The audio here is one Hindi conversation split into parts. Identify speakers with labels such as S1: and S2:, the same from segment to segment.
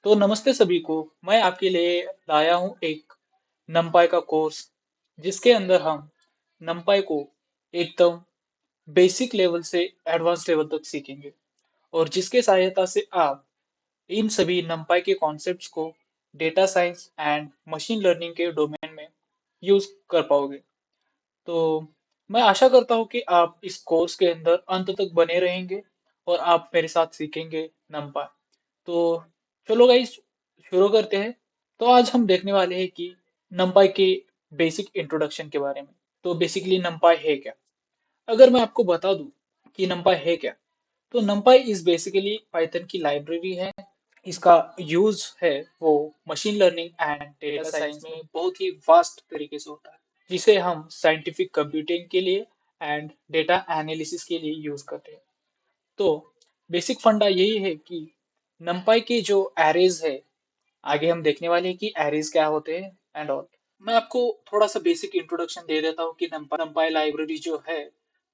S1: तो नमस्ते सभी को। मैं आपके लिए लाया हूँ एक नमपाई का कोर्स जिसके अंदर हम नमपाई को एकदम बेसिक लेवल से एडवांस लेवल तक सीखेंगे और जिसके सहायता से आप इन सभी नमपाई के कॉन्सेप्ट्स को data science and machine learning के डोमेन में यूज कर पाओगे। तो मैं आशा करता हूँ कि आप इस कोर्स के अंदर अंत तक बने रहेंगे और आप मेरे साथ सीखेंगे नमपाई। तो चलो गाइस, शुरू करते हैं। तो आज हम देखने वाले हैं कि numpy के बेसिक इंट्रोडक्शन के बारे में। तो बेसिकली numpy है क्या? अगर मैं आपको बता दूं कि numpy है क्या, तो numpy इज बेसिकली पाइथन की लाइब्रेरी है। इसका यूज है वो machine learning and data science में बहुत ही वास्ट तरीके से होता है, जिसे हम साइंटिफिक कंप्यूटिंग के लिए एंड डेटा एनालिसिस के लिए यूज करते हैं। तो बेसिक फंडा यही है कि numpy के जो एरेज है, आगे हम देखने वाले हैं कि एरेज क्या होते हैं एंड ऑल। मैं आपको थोड़ा सा बेसिक इंट्रोडक्शन दे देता हूँ कि numpy लाइब्रेरी जो है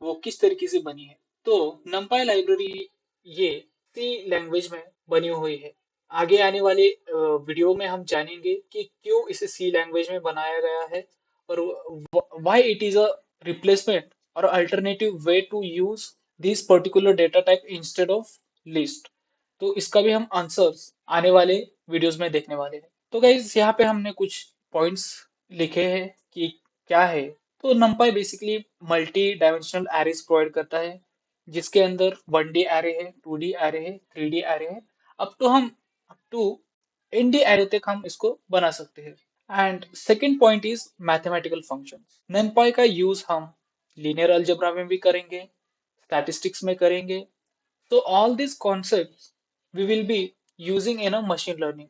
S1: वो किस तरीके से बनी है। तो numpy लाइब्रेरी ये सी लैंग्वेज में बनी हुई है। आगे आने वाले वीडियो में हम जानेंगे कि क्यों इसे सी लैंग्वेज में बनाया गया है और why it is a replacement और alternative way to use this particular data type instead of list. तो इसका भी हम आंसर्स आने वाले वीडियोस में देखने वाले हैं। तो गाइज यहाँ पे हमने कुछ पॉइंट्स लिखे हैं कि क्या है। तो numpy basically multi dimensional arrays provide करता है, जिसके अंदर 1D एरे है, 2D एरे है, 3D एरे है, अप टू ND एरे तक हम इसको बना सकते हैं। And second point is mathematical functions. numpy का यूज हम लीनियर अलजेब्रा में भी करेंगे, स्टैटिस्टिक्स में करेंगे। So all these concepts we will be using in a machine learning.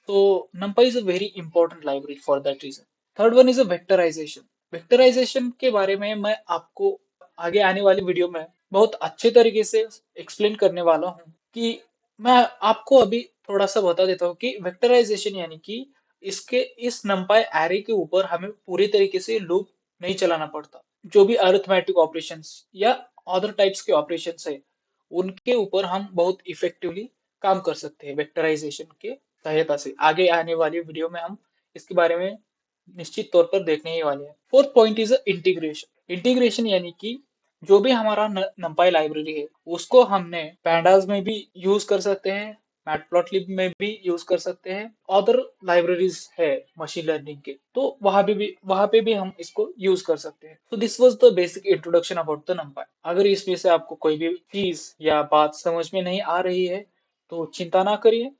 S1: So NumPy is a very important library for that reason. Third one is a vectorization. Vectorization के बारे में मैं आपको आगे आने वाली वीडियो में बहुत अच्छे तरीके से एक्सप्लेन करने वाला हूँ कि मैं आपको अभी थोड़ा सा बता देता हूँ कि वेक्टराइजेशन यानी कि इसके इस numpy एरे के ऊपर हमें पूरी तरीके से लूप नहीं चलाना पड़ता। जो भी अरिथमेटिक ऑपरेशंस या अदर टाइप्स के ऑपरेशंस है, उनके ऊपर हम बहुत इफेक्टिवली काम कर सकते हैं वेक्टराइजेशन के सहायता से। आगे आने वाली वीडियो में हम इसके बारे में निश्चित तौर पर देखने ही वाले हैं। Fourth point is integration. Integration यानी कि जो भी हमारा numpy लाइब्रेरी है उसको हमने pandas में भी यूज कर सकते हैं, मैटप्लॉटलिब में भी यूज कर सकते हैं, अदर लाइब्रेरीज है मशीन लर्निंग के, तो वहां पे भी हम इसको यूज कर सकते हैं। तो this was the basic introduction about the numpy। अगर इसमें से आपको कोई भी चीज या बात समझ में नहीं आ रही है तो चिंता ना करिए,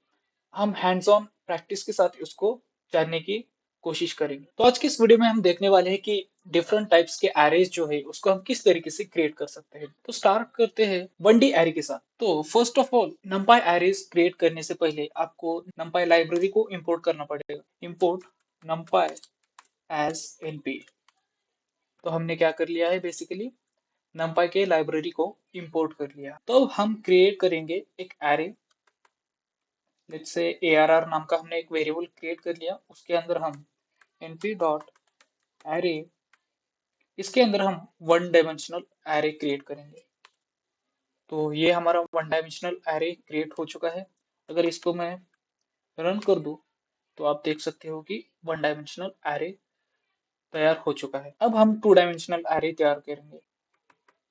S1: हम हैंड्स ऑन प्रैक्टिस के साथ उसको जानने की कोशिश करेंगे। तो आज की इस वीडियो में हम देखने वाले हैं कि डिफरेंट टाइप्स के एरेज जो है उसको हम किस तरीके से क्रिएट कर सकते हैं। तो स्टार्ट करते हैं 1D एरे के साथ। तो first of all numpy arrays create करने से पहले आपको numpy लाइब्रेरी को इंपोर्ट करना पड़ेगा। Import numpy as np। तो हमने क्या कर लिया है, बेसिकली numpy के लाइब्रेरी को इंपोर्ट कर लिया। तो अब हम क्रिएट करेंगे एक एरे। लेट्स से arr नाम का हमने एक वेरिएबल क्रिएट कर लिया, उसके अंदर हम np डॉट एरे, इसके अंदर हम वन डायमेंशनल एरे क्रिएट करेंगे। तो ये हमारा वन डायमेंशनल एरे क्रिएट हो चुका है। अगर इसको मैं रन कर दूं तो आप देख सकते हो कि वन डायमेंशनल एरे तैयार हो चुका है। अब हम टू डायमेंशनल एरे तैयार करेंगे।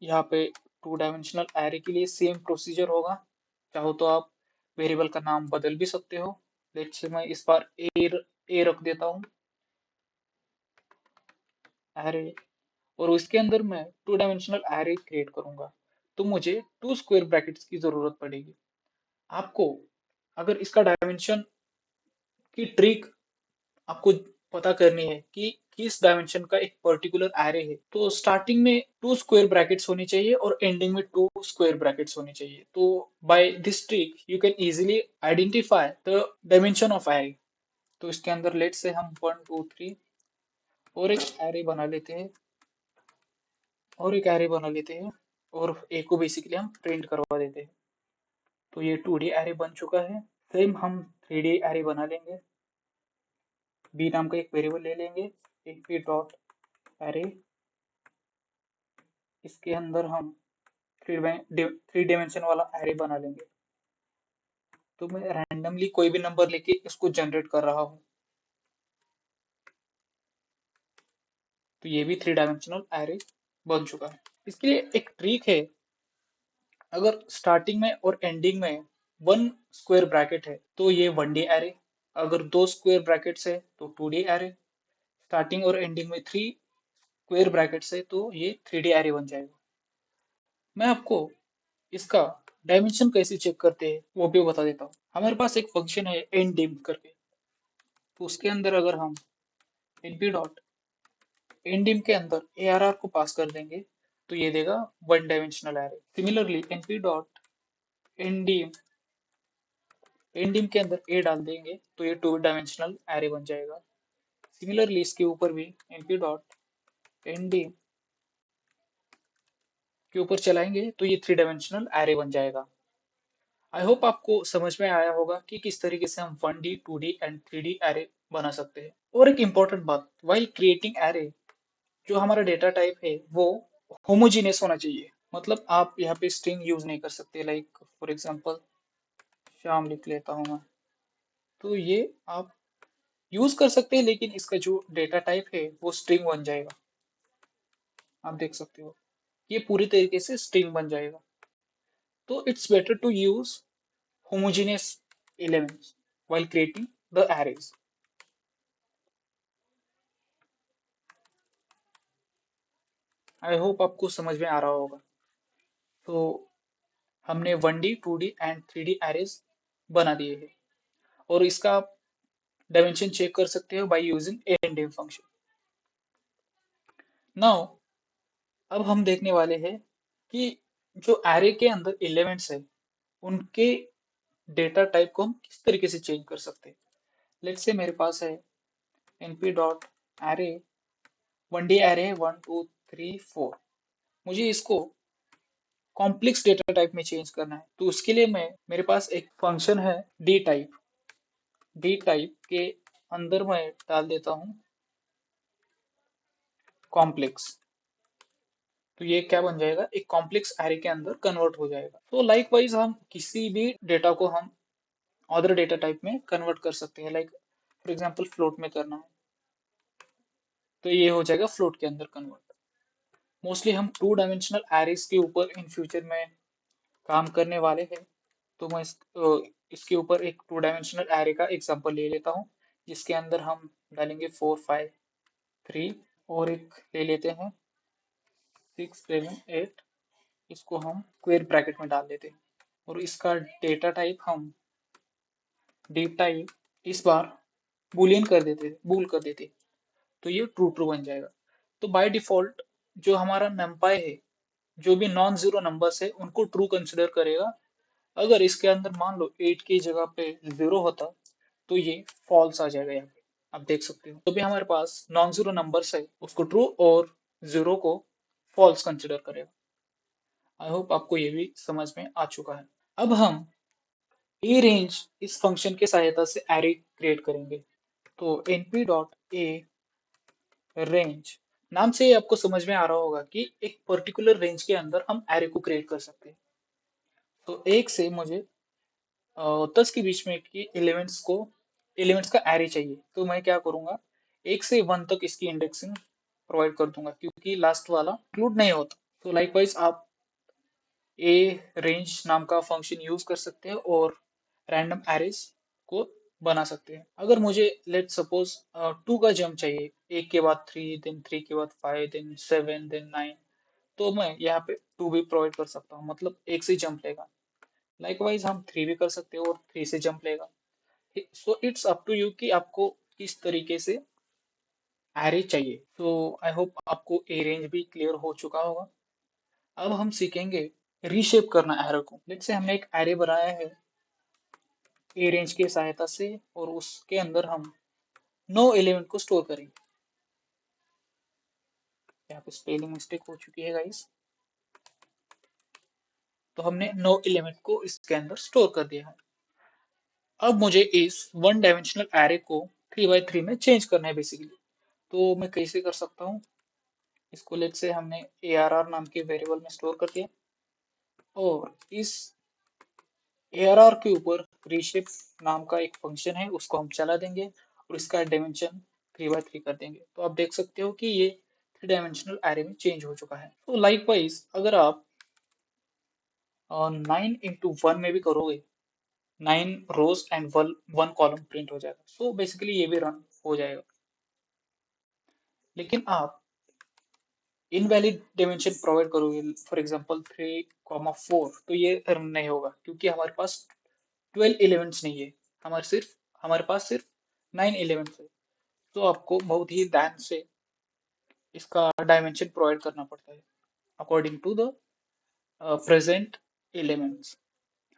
S1: यहाँ पे टू डायमेंशनल एरे के लिए सेम प्रोसीजर होगा। चाहो तो आप वेरिएबल का नाम बदल भी सकते हो। लेट्स से मैं इस बार ए रख देता हूँ, एरे, और उसके अंदर मैं टू डायमेंशनल एरे क्रिएट करूंगा। तो मुझे टू स्क्वायर ब्रैकेट्स की जरूरत पड़ेगी। आपको अगर इसका डायमेंशन की ट्रिक आपको पता करनी है कि किस डायमेंशन का एक पर्टिकुलर एरे है, तो स्टार्टिंग में टू स्क्वायर ब्रैकेट्स होनी चाहिए और एंडिंग में टू स्क्वायर ब्रैकेट्स होनी चाहिए। तो by this trick you can easily identify the dimension of array. तो इसके अंदर लेट से हम 1 2 3 और एक एरे बना लेते हैं, और एक एरे बना लेते हैं, और ए को बेसिकली हम प्रिंट करवा देते हैं। तो ये 2D एरे बन चुका है। सेम हम 3D एरे बना लेंगे। बी नाम का एक वेरिएबल ले लेंगे, एक पी डॉट एरे, इसके अंदर हम थ्री डायमेंशन वाला एरे बना लेंगे। तो मैं रैंडमली कोई भी नंबर लेके इसको जनरेट कर रहा हूँ। तो ये भी 3 डायमेंशनल एरे बन चुका है। इसके लिए एक ट्रिक है, अगर स्टार्टिंग में और एंडिंग में 1 स्क्वायर ब्रैकेट है तो ये 1D एरे, अगर 2 स्क्वायर ब्रैकेट्स है तो 2D एरे, स्टार्टिंग और एंडिंग में 3 स्क्वायर ब्रैकेट्स है तो ये 3D एरे बन जाएगा। मैं आपको इसका डायमेंशन कैसे चेक करते हैं वो भी बता देता हूँ। हमारे पास एक फंक्शन है ndim करके, तो उसके अंदर अगर हम np डॉट ndim के अंदर arr को पास कर देंगे तो ये देगा 1 dimensional array. Similarly np dot ndim ndim के अंदर a डाल देंगे तो ये 2 डायमेंशनल एरे बन जाएगा। सिमिलरली इसके ऊपर भी np डॉट ndim के ऊपर चलाएंगे तो ये 3 डायमेंशनल एरे बन जाएगा। आई होप आपको समझ में आया होगा कि किस तरीके से हम 1D 2D and 3D array बना सकते हैं। और एक इम्पोर्टेंट बात, वाइल क्रिएटिंग एरे, जो हमारा डेटा टाइप है वो होमोजीनियस होना चाहिए। मतलब आप यहाँ पे स्ट्रिंग यूज नहीं कर सकते, लाइक फॉर एग्जांपल श्याम लिख लेता हूँ मैं, तो ये आप यूज कर सकते हैं लेकिन इसका जो डेटा टाइप है वो स्ट्रिंग बन जाएगा। आप देख सकते हो ये पूरी तरीके से स्ट्रिंग बन जाएगा। तो it's better to use homogeneous elements while creating the arrays. I hope आपको समझ में आ रहा होगा। तो हमने 1D 2D and 3D arrays बना दिए हैं और इसका आप डायमेंशन चेक कर सकते हो by using ndim function. Now अब हम देखने वाले हैं कि जो एरे के अंदर एलिमेंट्स है उनके डेटा टाइप को हम किस तरीके से चेंज कर सकते हैं। लेट्स से मेरे पास है np dot array 1D array है 1 2 3 4, मुझे इसको कॉम्प्लेक्स डेटा टाइप में चेंज करना है। तो उसके लिए मैं मेरे पास एक फंक्शन है डी टाइप, डी टाइप के अंदर मैं डाल देता हूँ कॉम्प्लेक्स, तो ये क्या बन जाएगा, एक कॉम्प्लेक्स एरे के अंदर कन्वर्ट हो जाएगा। तो लाइक वाइज हम किसी भी डेटा को हम अदर डेटा टाइप में कन्वर्ट कर सकते हैं, लाइक फॉर एग्जांपल फ्लोट में करना है तो ये हो जाएगा फ्लोट के अंदर कन्वर्ट। मोस्टली हम 2 डायमेंशनल एरेज के ऊपर इन फ्यूचर में काम करने वाले हैं। तो मैं इसके ऊपर एक 2 डायमेंशनल एरे का एग्जांपल ले लेता हूँ जिसके अंदर हम डालेंगे 4 5 3, और एक ले लेते हैं 6 7 8, इसको हम स्क्वायर ब्रैकेट में डाल देते हैं और इसका डेटा टाइप हम डी टाइप इस बार बुलियन कर देते, बूल कर देते, तो ये ट्रू ट्रू बन जाएगा। तो बाय डिफॉल्ट जो हमारा नंपाई है, जो भी नॉन जीरो नंबर्स है उनको ट्रू कंसिडर करेगा। अगर इसके अंदर मान लो 8 की जगह पे 0 होता तो ये फॉल्स आ जाएगा। यहाँ पे आप देख सकते हो, तो भी हमारे पास नॉन जीरो नंबर्स है उसको ट्रू और जीरो को फॉल्स कंसिडर करेगा। आई होप आपको ये भी समझ में आ चुका है। अब हम ए रेंज इस फंक्शन की सहायता से एरे क्रिएट करेंगे। तो np डॉट ए रेंज, नाम से ही आपको समझ में आ रहा होगा कि एक पर्टिकुलर रेंज के अंदर हम एरे को क्रिएट कर सकते हैं। तो एक से मुझे 10 के बीच में की एलिमेंट्स का एरे चाहिए, तो मैं क्या करूंगा, 1 से 1 तक इसकी इंडेक्सिंग प्रोवाइड कर दूंगा क्योंकि लास्ट वाला इंक्लूड नहीं होता। तो लाइकवाइज आप ए रेंज नाम का फंक्शन यूज कर सकते हैं और रैंडम एरेज को बना सकते हैं। अगर मुझे लेट सपोज 2 का जंप चाहिए, 1 के बाद 3 देन 3 के बाद 5 देन 7 देन 9, तो मैं यहाँ पे 2 भी प्रोवाइड कर सकता हूँ, मतलब 1 से जंप लेगा। लाइकवाइज हम 3 भी कर सकते हैं और 3 से जंप लेगा। So it's up to you कि आपको किस तरीके से एरे चाहिए। तो आई होप आपको ए रेंज भी क्लियर हो चुका होगा। अब हम सीखेंगे रीशेप करना एरे को। लेट्स से हमने एक एरे बनाया है ए रेंज की सहायता से और उसके अंदर हम 9 एलिमेंट को स्टोर करेंगे। यहाँ पे स्पेलिंग मिस्टेक हो चुकी है गाइस। तो हमने 9 एलिमेंट को इसके अंदर स्टोर कर दिया है। अब मुझे इस 1 डायमेंशनल एरे को 3 by 3 में चेंज करना है बेसिकली। तो मैं कैसे कर सकता हूँ, इसको लेट से हमने ARR नाम के वेरिएबल में स्टोर कर दिया और इस ARR के ऊपर reshape नाम का एक फंक्शन है, उसको हम चला देंगे और इसका डायमेंशन 3 by 3 कर देंगे। तो आप देख सकते हो कि ये 3 डायमेंशनल एरे में चेंज हो चुका है। तो लाइकवाइज अगर आप 9 into 1 में भी करोगे, 9 rows and one column print हो जाएगा। सो बेसिकली ये भी रन हो जाएगा। लेकिन आप इनवैलिड डायमेंशन प्रोवाइड करोगे, फॉर एग्जांपल 3, 4, तो ये रन नहीं होगा क्योंकि हमारे पास 12 एलिमेंट्स नहीं है। हमारे पास सिर्फ 9 एलिमेंट्स है। तो आपको बहुत ही ध्यान से इसका डायमेंशन प्रोवाइड करना पड़ता है according to the present elements.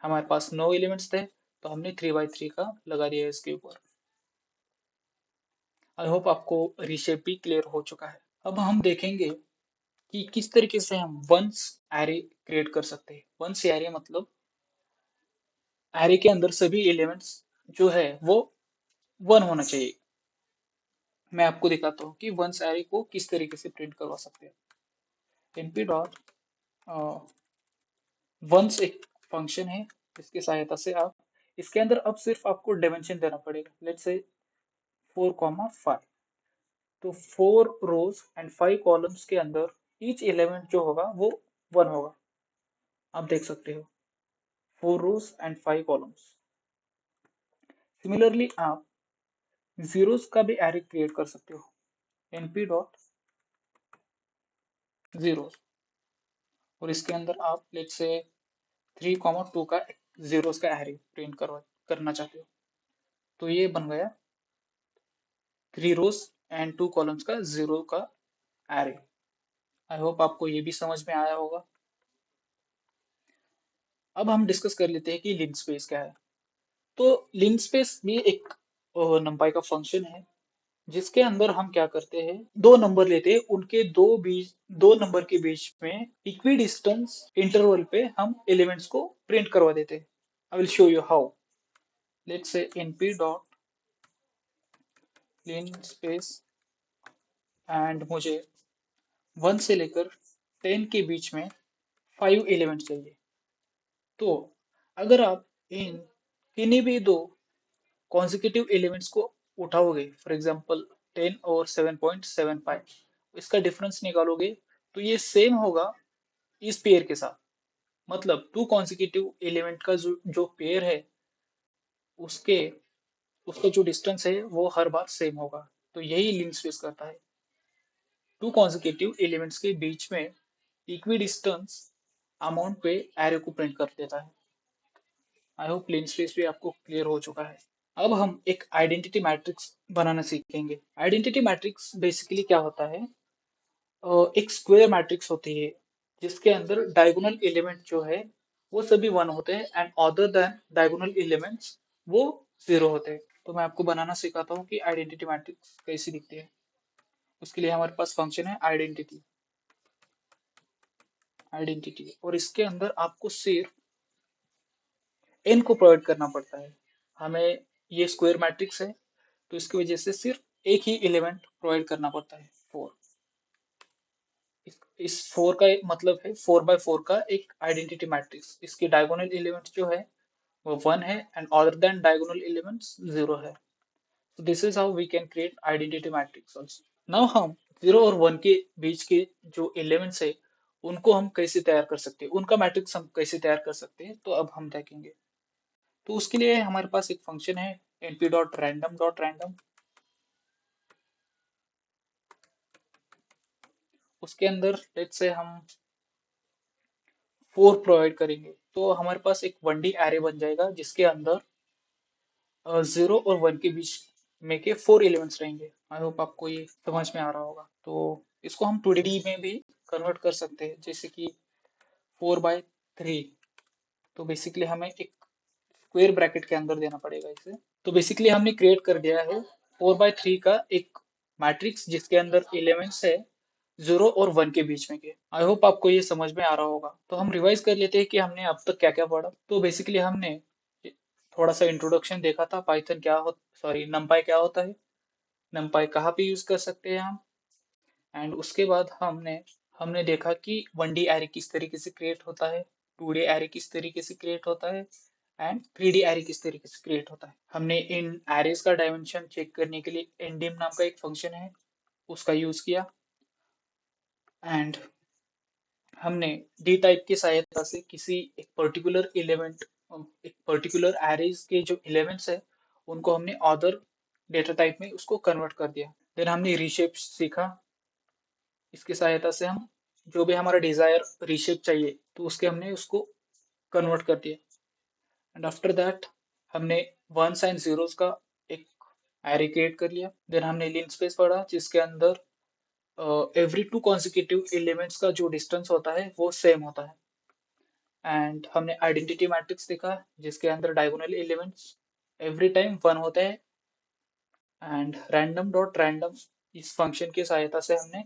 S1: हमारे पास 9 एलिमेंट्स थे, तो हमने 3 by 3 का लगा दिया इसके ऊपर। आई होप आपको रिशेप भी क्लियर हो चुका है। अब हम देखेंगे कि किस तरीके से हम वंस एरे क्रिएट कर सकते हैं। वंस एरे मतलब एरे के अंदर सभी एलिमेंट्स जो है वो 1 होना चाहिए। मैं आपको दिखाता हूँ कि वंस एरे को किस तरीके से प्रिंट करवा सकते हैं। np डॉट वंस एक फंक्शन है जिसकी सहायता से आप इसके अंदर अब सिर्फ आपको डायमेंशन देना पड़ेगा। Let's say 4, 5। तो 4 rows एंड 5 columns के अंदर ईच एलिमेंट जो होगा वो 1 होगा। आप देख सकते हो 4 rows एंड 5 columns। सिमिलरली आप जीरोस का भी एरे क्रिएट कर सकते हो। np डॉट जीरो और इसके अंदर आप लेट्स से 3, 2 का जीरोस का एरे प्रिंट करना चाहते हो। तो ये बन गया 3 rows एंड 2 columns का जीरो का एरे। आई होप आपको ये भी समझ में आया होगा। अब हम डिस्कस कर लेते हैं कि लिंक स्पेस क्या है। तो लिंक स्पेस भी एक numpy का फंक्शन है जिसके अंदर हम क्या करते हैं, दो नंबर लेते हैं, उनके दो नंबर के बीच में इक्वी डिस्टेंस इंटरवल पे हम एलिमेंट्स को प्रिंट करवा देते हैं। I will show you how. Let's say np dot lin space and मुझे 1 से लेकर 10 के बीच में 5 एलिमेंट चाहिए। तो अगर आप इन किन्हीं भी दो कॉन्जिक्यूटिव एलिमेंट्स को उठाओगे, फॉर एग्जांपल 10 और 7.75, इसका डिफरेंस निकालोगे तो ये सेम होगा इस पेयर के साथ। मतलब टू कॉन्जिक्यूटिव एलिमेंट का जो पेयर है उसके उसका जो डिस्टेंस है वो हर बार सेम होगा। तो यही लिंक स्पेस करता है, टू कॉन्जिक्यूटिव एलिमेंट्स के बीच में इक्वी डिस्टेंस अमाउंट पे एरे को प्रिंट कर देता है। आई होप लिंक स्पेस भी आपको क्लियर हो चुका है। अब हम एक आइडेंटिटी मैट्रिक्स बनाना सीखेंगे। आइडेंटिटी मैट्रिक्स बेसिकली क्या होता है, एक स्क्वायर मैट्रिक्स होती है जिसके अंदर डायगोनल एलिमेंट जो है वो सभी 1 होते हैं and other than diagonal elements वो 0 होते हैं। तो मैं आपको बनाना सिखाता हूँ कि आइडेंटिटी मैट्रिक्स कैसी दिखती है। उसके लिए हमारे पास फंक्शन है आइडेंटिटी। आइडेंटिटी और इसके अंदर आपको सिर्फ n को प्रोवाइड करना पड़ता है। हमें ये स्क्वायर मैट्रिक्स है तो इसकी वजह से सिर्फ एक ही एलिमेंट प्रोवाइड करना पड़ता है, 4। इस 4 का मतलब है 4 by 4 का एक आइडेंटिटी मैट्रिक्स। इसकी डायगोनल एलिमेंट्स जो है वो 1 है and other than diagonal elements 0 है। So this is how we can create identity matrix also. Now हम 0 और 1 के बीच के जो एलिमेंट्स है उनको हम कैसे तैयार कर सकते हैं, उनका मैट्रिक्स हम कैसे तैयार कर सकते हैं, तो अब हम देखेंगे। तो उसके लिए हमारे पास एक फंक्शन है np.random.random। उसके अंदर लेट्स से हम 4 प्रोवाइड करेंगे तो हमारे पास एक 1D एरे बन जाएगा जिसके अंदर 0 और 1 के बीच में के 4 एलिमेंट्स रहेंगे। आई होप आपको ये समझ में आ रहा होगा। तो इसको हम 2D में भी कन्वर्ट कर सकते हैं, जैसे कि 4 by 3। तो बेसिकली हमें एक स्क्वायर ब्रैकेट के अंदर देना पड़ेगा इसे। तो बेसिकली हमने क्रिएट कर दिया है 4 by 3 का एक मैट्रिक्स जिसके अंदर एलिमेंट्स है 0 और 1 के बीच में के। आई होप आपको ये समझ में आ रहा होगा। तो हम रिवाइज कर लेते हैं कि हमने अब तक क्या क्या पढ़ा। तो बेसिकली हमने थोड़ा सा इंट्रोडक्शन देखा था, पाइथन क्या हो सॉरी नमपाई क्या होता है, नमपाई कहाँ पे यूज कर सकते हैं हम। एंड उसके बाद हमने हमने देखा कि 1D एरे किस तरीके से क्रिएट होता है, 2D एरे किस तरीके से क्रिएट होता है एंड 3D एरे किस तरीके से क्रिएट होता है। हमने इन एरेज का डायमेंशन चेक करने के लिए ndim नाम का एक फंक्शन है उसका यूज किया एंड हमने डी टाइप की सहायता से किसी एक पर्टिकुलर एरेज के जो एलिमेंट्स है उनको हमने अदर डेटा टाइप में उसको कन्वर्ट कर दिया। देन हमने रीशेप सीखा। इसकी सहायता से हम जो भी हमारा डिजायर रीशेप चाहिए तो उसके हमने उसको कन्वर्ट कर दिया एंड आफ्टर दैट हमने वंस एंड जीरोस का एक एरे क्रिएट कर लिया। देन हमने लिनस्पेस पढ़ा जिसके अंदर एवरी टू कॉन्जिक्यूटिव एलिमेंट्स का जो डिस्टेंस होता है वो सेम होता है एंड हमने आइडेंटिटी मैट्रिक्स देखा जिसके अंदर diagonal elements every time one होते हैं एंड रैंडम डॉट रैंडम इस फंक्शन की सहायता से हमने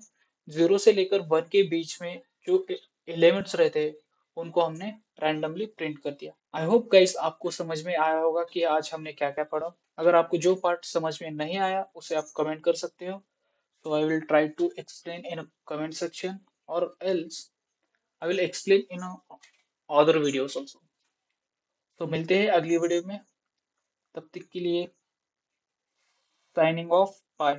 S1: 0 से लेकर 1 के बीच में जो एलिमेंट्स रहते हैं उनको हमने रैंडमली प्रिंट कर दिया। आई होप गाइस आपको समझ में आया होगा कि आज हमने क्या क्या पढ़ा। अगर आपको जो पार्ट समझ में नहीं आया उसे आप कमेंट कर सकते हो। So I will try to explain in a comment section or else I will explain in other videos also. तो मिलते हैं अगली वीडियो में, तब तक के लिए साइनिंग ऑफ, बाय।